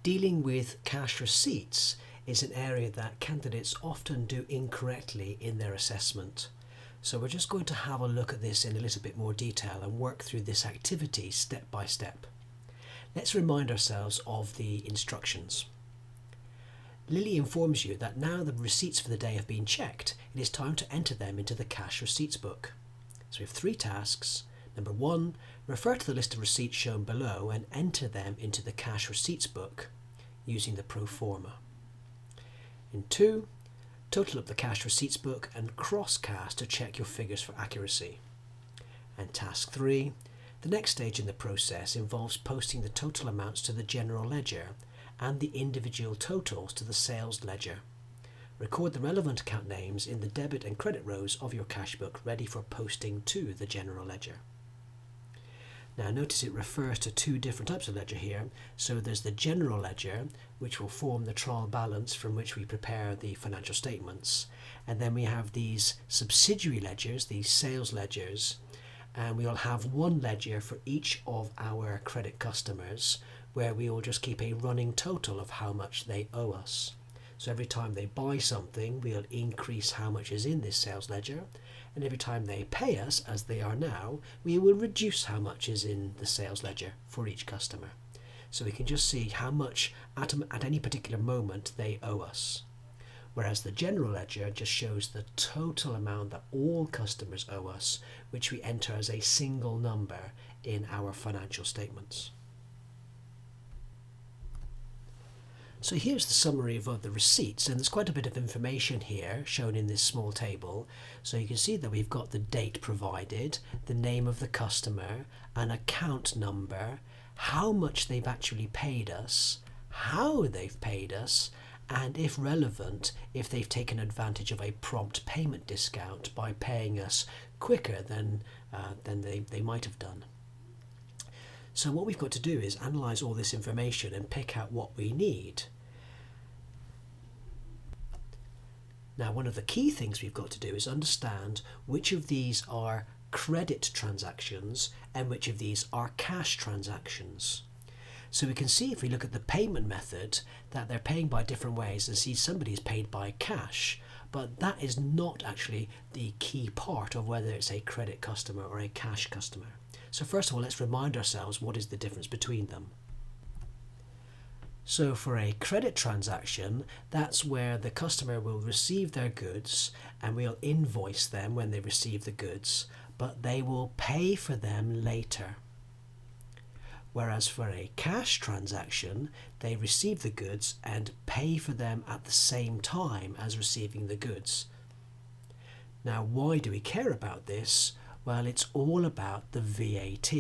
Dealing with cash receipts is an area that candidates often do incorrectly in their assessment. So we're just going to have a look at this in a little bit more detail and work through this activity step by step. Let's remind ourselves of the instructions. Lily informs you that now the receipts for the day have been checked, it is time to enter them into the cash receipts book. So we have 3 tasks. Number 1, refer to the list of receipts shown below and enter them into the cash receipts book using the pro forma. In 2, total up the cash receipts book and cross-cast to check your figures for accuracy. And task 3, the next stage in the process involves posting the total amounts to the general ledger and the individual totals to the sales ledger. Record the relevant account names in the debit and credit rows of your cash book ready for posting to the general ledger. Now notice it refers to 2 different types of ledger here. So there's the general ledger, which will form the trial balance from which we prepare the financial statements. And then we have these subsidiary ledgers, these sales ledgers, and we'll have one ledger for each of our credit customers where we will just keep a running total of how much they owe us. So every time they buy something, we'll increase how much is in this sales ledger, and every time they pay us, as they are now, we will reduce how much is in the sales ledger for each customer. So we can just see how much at any particular moment they owe us. Whereas the general ledger just shows the total amount that all customers owe us, which we enter as a single number in our financial statements. So here's the summary of the receipts, and there's quite a bit of information here shown in this small table. So you can see that we've got the date provided, the name of the customer, an account number, how much they've actually paid us, how they've paid us, and if relevant, if they've taken advantage of a prompt payment discount by paying us quicker than they might have done. So what we've got to do is analyse all this information and pick out what we need. Now, one of the key things we've got to do is understand which of these are credit transactions and which of these are cash transactions. So we can see if we look at the payment method that they're paying by different ways and see somebody's paid by cash, but that is not actually the key part of whether it's a credit customer or a cash customer. So first of all, let's remind ourselves what is the difference between them. So for a credit transaction, that's where the customer will receive their goods and we'll invoice them when they receive the goods, but they will pay for them later. Whereas for a cash transaction, they receive the goods and pay for them at the same time as receiving the goods. Now, why do we care about this? Well, it's all about the VAT.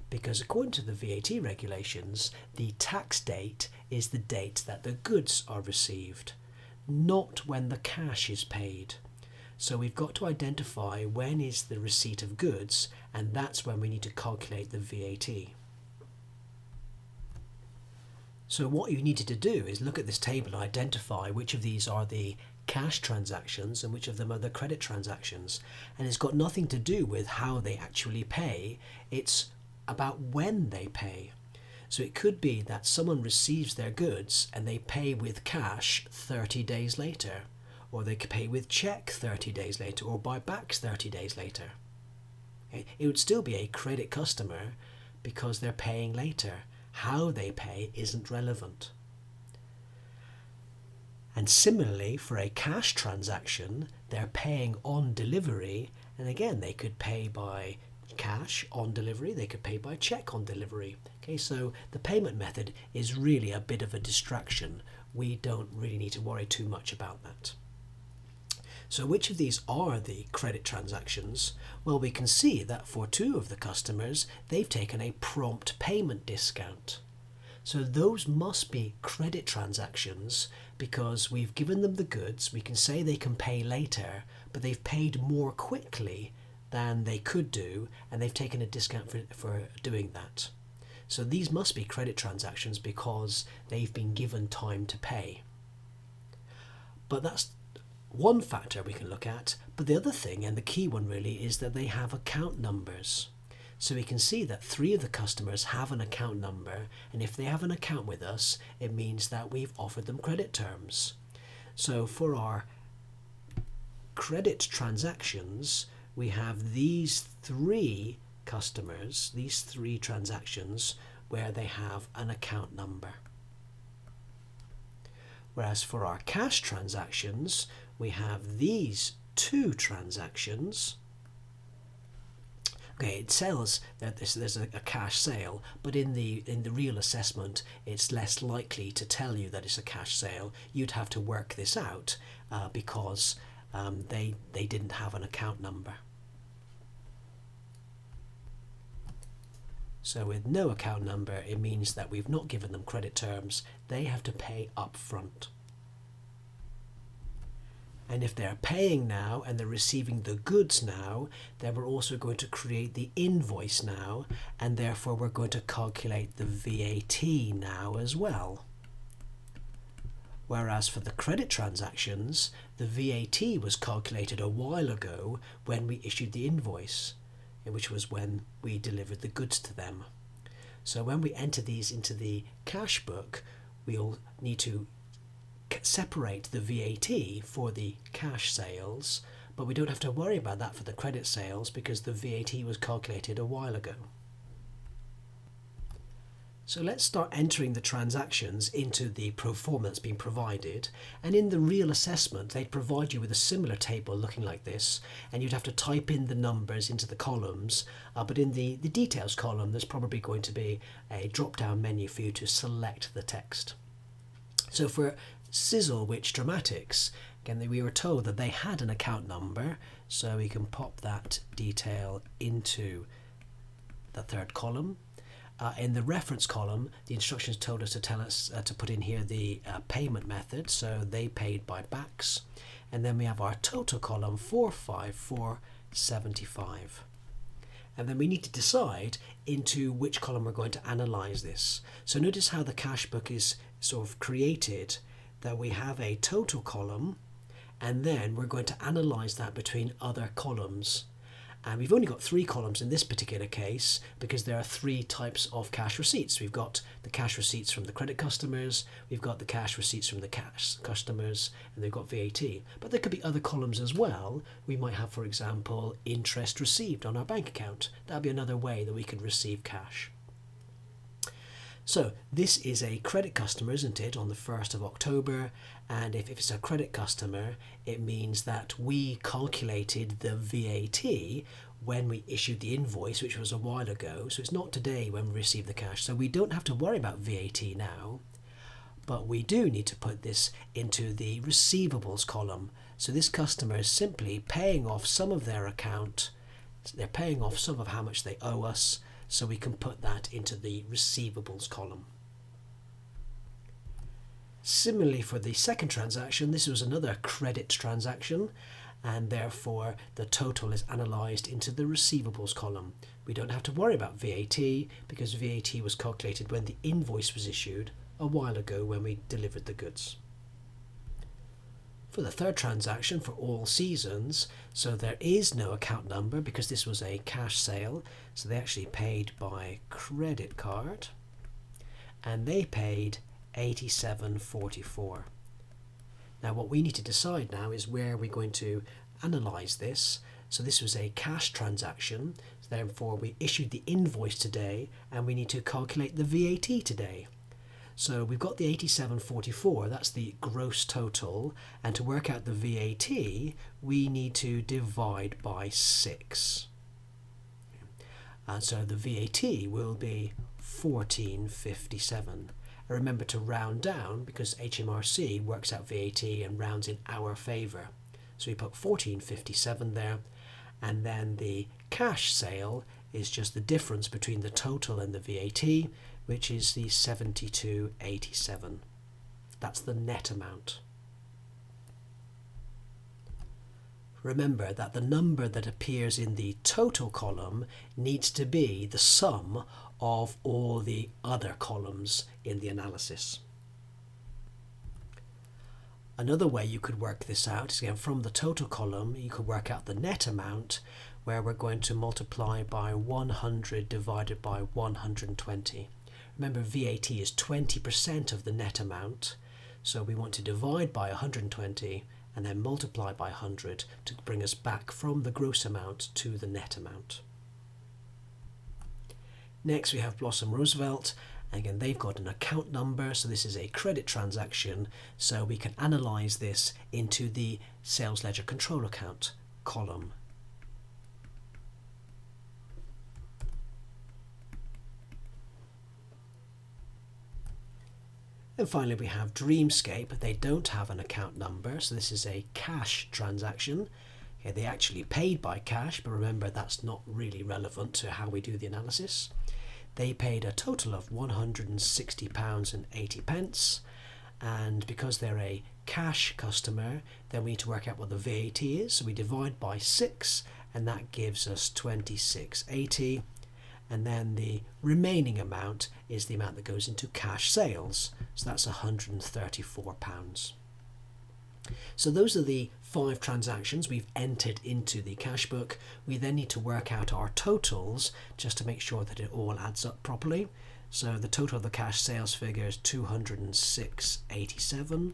Because according to the VAT regulations, the tax date is the date that the goods are received, not when the cash is paid. So we've got to identify when is the receipt of goods, and that's when we need to calculate the VAT. So what you needed to do is look at this table and identify which of these are the cash transactions and which of them are the credit transactions. And it's got nothing to do with how they actually pay, it's about when they pay. So it could be that someone receives their goods and they pay with cash 30 days later, or they could pay with check 30 days later, or by backs 30 days later. It would still be a credit customer because they're paying later. How they pay isn't relevant. And similarly, for a cash transaction, they're paying on delivery, and again, they could pay by cash on delivery, they could pay by check on delivery. Okay, so the payment method is really a bit of a distraction. We don't really need to worry too much about that. So which of these are the credit transactions? Well, we can see that for 2 of the customers, they've taken a prompt payment discount. So those must be credit transactions because we've given them the goods, we can say they can pay later, but they've paid more quickly than they could do, and they've taken a discount for doing that. So these must be credit transactions because they've been given time to pay. But that's one factor we can look at, but the other thing, and the key one really, is that they have account numbers. So we can see that 3 of the customers have an account number, and if they have an account with us, it means that we've offered them credit terms. So for our credit transactions, we have these 3 customers, these 3 transactions where they have an account number. Whereas for our cash transactions, we have these 2 transactions. Okay, it tells that there's a cash sale, but in the real assessment, it's less likely to tell you that it's a cash sale. You'd have to work this out because they didn't have an account number. So with no account number, it means that we've not given them credit terms. They have to pay up front. And if they're paying now and they're receiving the goods now, then we're also going to create the invoice now, and therefore we're going to calculate the VAT now as well. Whereas for the credit transactions, the VAT was calculated a while ago when we issued the invoice, which was when we delivered the goods to them. So when we enter these into the cash book, we'll need to separate the VAT for the cash sales, but we don't have to worry about that for the credit sales because the VAT was calculated a while ago. So let's start entering the transactions into the pro forma that's been provided, and in the real assessment they provide you with a similar table looking like this, and you'd have to type in the numbers into the columns, but in the details column there's probably going to be a drop down menu for you to select the text. So for Sizzlewitch Dramatics, again we were told that they had an account number, so we can pop that detail into the third column. In the reference column, the instructions told us to put in here the payment method, so they paid by backs, and then we have our total column 45475. And then we need to decide into which column we're going to analyze this. So notice how the cash book is sort of created, that we have a total column, and then we're going to analyze that between other columns. And we've only got 3 columns in this particular case because there are 3 types of cash receipts. We've got the cash receipts from the credit customers, we've got the cash receipts from the cash customers, and they've got VAT. But there could be other columns as well. We might have, for example, interest received on our bank account. That'd be another way that we could receive cash. So this is a credit customer, isn't it, on the 1st of October, and if it's a credit customer, it means that we calculated the VAT when we issued the invoice, which was a while ago, so it's not today when we receive the cash, so we don't have to worry about VAT now, but we do need to put this into the receivables column. So this customer is simply paying off some of their account, they're paying off some of how much they owe us, so we can put that into the receivables column. Similarly for the second transaction, this was another credit transaction, and therefore the total is analysed into the receivables column. We don't have to worry about VAT because VAT was calculated when the invoice was issued a while ago when we delivered the goods. For the third transaction, for all seasons, so there is no account number because this was a cash sale, so they actually paid by credit card, and they paid $87.44. Now what we need to decide now is where we're going to analyse this. So this was a cash transaction, so therefore we issued the invoice today and we need to calculate the VAT today. So we've got the $87.44, that's the gross total, and to work out the VAT we need to divide by 6. And so the VAT will be $14.57. Remember to round down because HMRC works out VAT and rounds in our favour. So we put $14.57 there, and then the cash sale is just the difference between the total and the VAT, which is the $72.87. That's the net amount. Remember that the number that appears in the total column needs to be the sum of all the other columns in the analysis. Another way you could work this out is, again, from the total column you could work out the net amount, where we're going to multiply by 100 divided by 120. Remember, VAT is 20% of the net amount, so we want to divide by 120 and then multiply by 100 to bring us back from the gross amount to the net amount. Next we have Blossom Roosevelt. Again, they've got an account number, so this is a credit transaction, so we can analyse this into the sales ledger control account column. And finally we have Dreamscape. They don't have an account number, so this is a cash transaction. Okay, they actually paid by cash, but remember that's not really relevant to how we do the analysis. They paid a total of £160.80, and because they're a cash customer, then we need to work out what the VAT is. So we divide by 6, and that gives us £26.80. And then the remaining amount is the amount that goes into cash sales. So that's £134. So those are the 5 transactions we've entered into the cash book. We then need to work out our totals just to make sure that it all adds up properly. So the total of the cash sales figure is 206.87.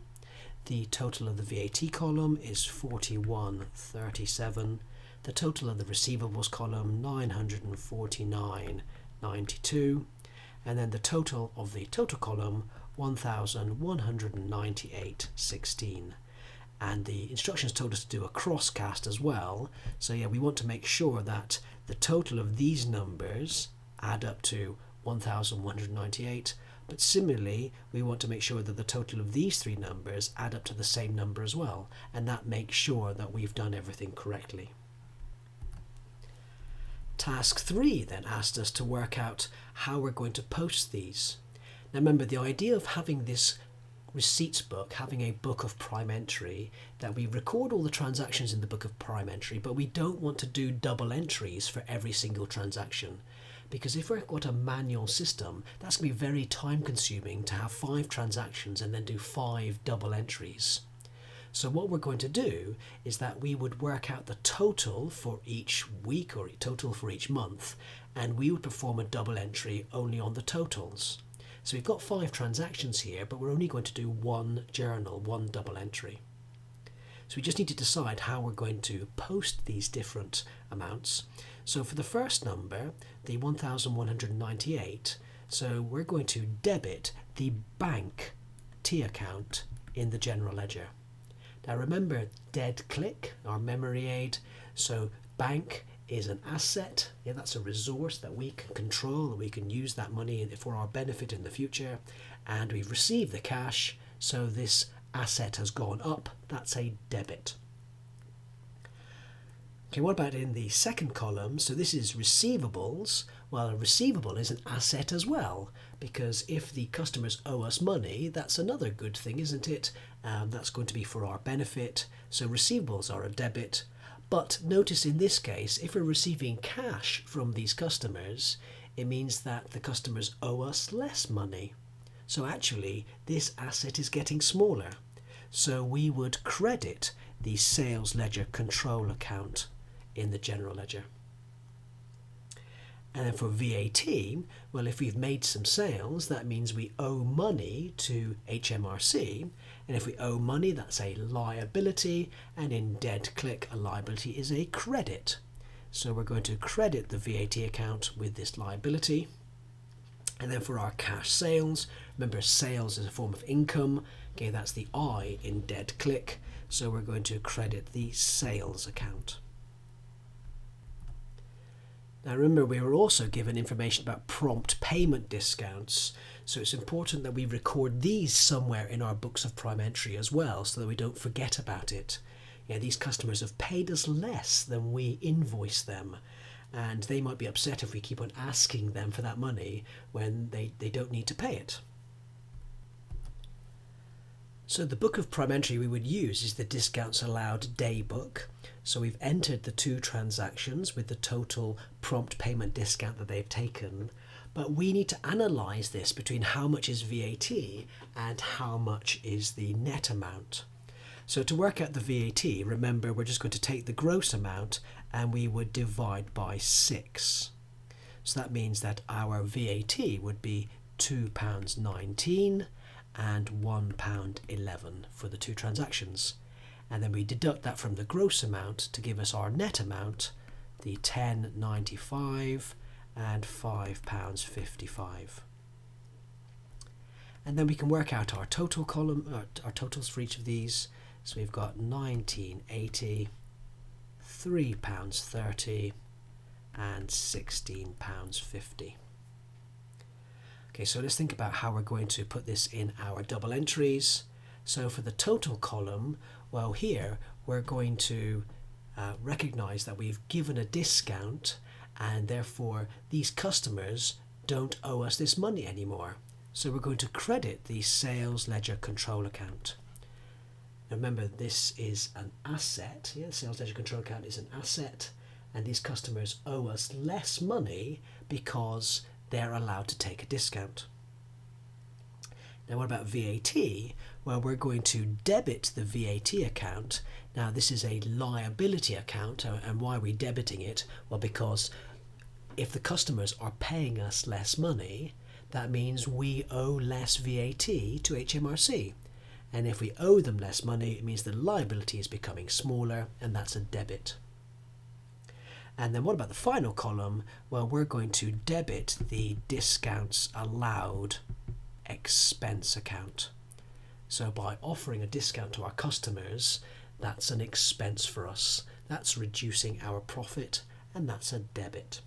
The total of the VAT column is 41.37. The total of the receivables column 949.92, and then the total of the total column 1198.16. And the instructions told us to do a crosscast as well, so yeah, we want to make sure that the total of these numbers add up to 1198, but similarly we want to make sure that the total of these 3 numbers add up to the same number as well, and that makes sure that we've done everything correctly. Task 3 then asked us to work out how we're going to post these. Now remember, the idea of having this receipts book, having a book of prime entry, that we record all the transactions in the book of prime entry, but we don't want to do double entries for every single transaction. Because if we've got a manual system, that's going to be very time consuming to have 5 transactions and then do 5 double entries. So what we're going to do is that we would work out the total for each week or total for each month, and we would perform a double entry only on the totals. So we've got 5 transactions here, but we're only going to do 1 journal, 1 double entry. So we just need to decide how we're going to post these different amounts. So for the first number, the 1198, so we're going to debit the bank T account in the general ledger. Now remember, dead click, our memory aid, so bank is an asset, yeah, that's a resource that we can control, and we can use that money for our benefit in the future, and we've received the cash, so this asset has gone up, that's a debit. Okay, what about in the second column? So this is receivables. Well, a receivable is an asset as well, because if the customers owe us money, that's another good thing, isn't it? That's going to be for our benefit. So receivables are a debit. But notice in this case, if we're receiving cash from these customers, it means that the customers owe us less money. So actually, this asset is getting smaller. So we would credit the sales ledger control account in the general ledger. And then for VAT, well, if we've made some sales, that means we owe money to HMRC. And if we owe money, that's a liability. And in dead click, a liability is a credit. So we're going to credit the VAT account with this liability. And then for our cash sales, remember sales is a form of income. Okay, that's the I in dead click. So we're going to credit the sales account. Now remember, we were also given information about prompt payment discounts, so it's important that we record these somewhere in our books of prime entry as well, so that we don't forget about it. Yeah, these customers have paid us less than we invoice them, and they might be upset if we keep on asking them for that money when they don't need to pay it. So the book of prime entry we would use is the discounts allowed day book. So we've entered the 2 transactions with the total prompt payment discount that they've taken, but we need to analyse this between how much is VAT and how much is the net amount. So to work out the VAT, remember we're just going to take the gross amount and we would divide by 6. So that means that our VAT would be £2.19 and £1.11 for the two transactions. And then we deduct that from the gross amount to give us our net amount, the £10.95 and £5.55. And then we can work out our total column, our totals for each of these. So we've got £19.80, £3.30 and £16.50. Okay, so let's think about how we're going to put this in our double entries. So for the total column, well, here we're going to recognize that we've given a discount and therefore these customers don't owe us this money anymore. So we're going to credit the sales ledger control account. Now remember, this is an asset. Yeah, the sales ledger control account is an asset, and these customers owe us less money because they're allowed to take a discount. Now what about VAT? Well, we're going to debit the VAT account. Now this is a liability account, and why are we debiting it? Well, because if the customers are paying us less money, that means we owe less VAT to HMRC. And if we owe them less money, it means the liability is becoming smaller, and that's a debit. And then what about the final column? Well, we're going to debit the discounts allowed expense account. So by offering a discount to our customers, that's an expense for us. That's reducing our profit, and that's a debit.